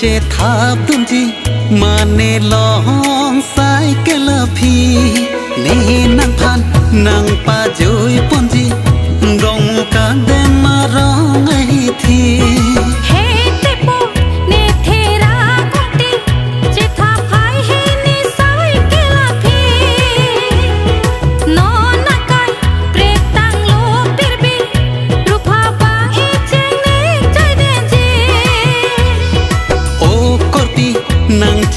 che tháp tuân chi mà nê long sai cái lơ phi nê năng phan năng pa dối pon chi gong cả đêm mà rong ấy thì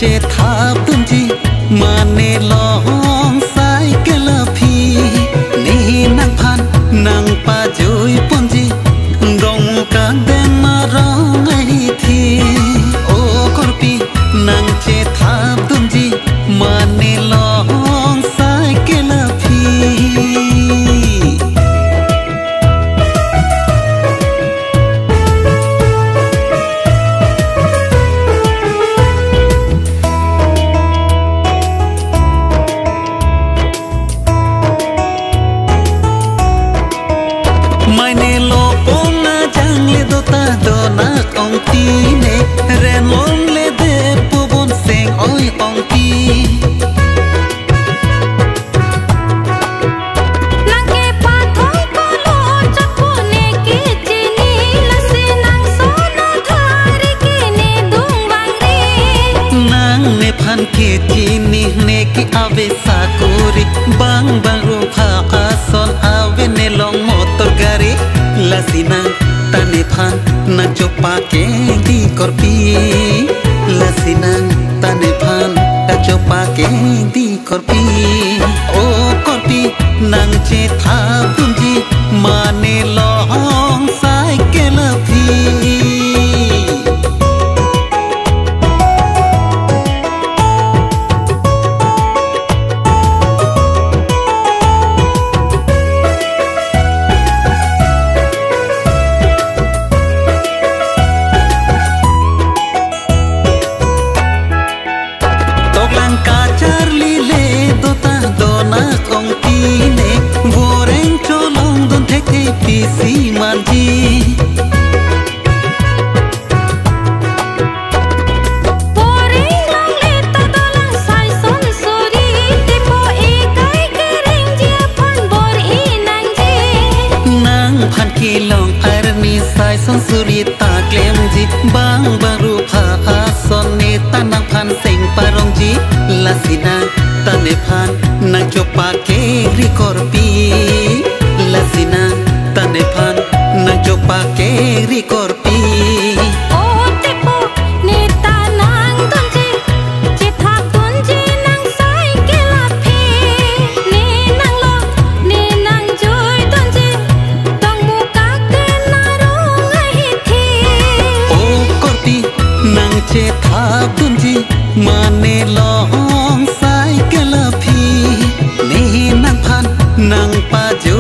che tháp tuân chi mà nê long sai cái lơ phi nê năng phan năng pa dối pon chi gong cả đêm mà rong ấy thì ô corpi năng che tháp tuân chi mà nê long sai cái lơ phi tine ren lon le de pu bon seng oi ong ti nang ke pa thoi ko lo chak pu ne ke chini la se nang so na thari ke ne dung wang re nang ne phan ke chini ne ki ave sa kuri bang bang ru pha ka son ave ne long motor gari la sinang tane phan na chopa ke di korpi la sinang tane phan na chopa ke di korpi o korpi nang che tha tunji mane long sai ke la phi si manji poring lang leta dolang sai son suri tipo ekai kering dia phan bor inang ji nang phan ki long arni sai son suri ta klem ji bang baru pha son ne tanang phan sing parong ji lasina tane phan nang chopa ke ri korpi lasina tane phan nang chopa ke ri korpi o tipo ne tanang tunji che thap tunji nang sai ke la phi ne nang lo ne nang joy tunji tong mu ka ke na rong ai thi o korpi nang che thap tunji ma ne long sai ke la phi ne nang phan nang pa jo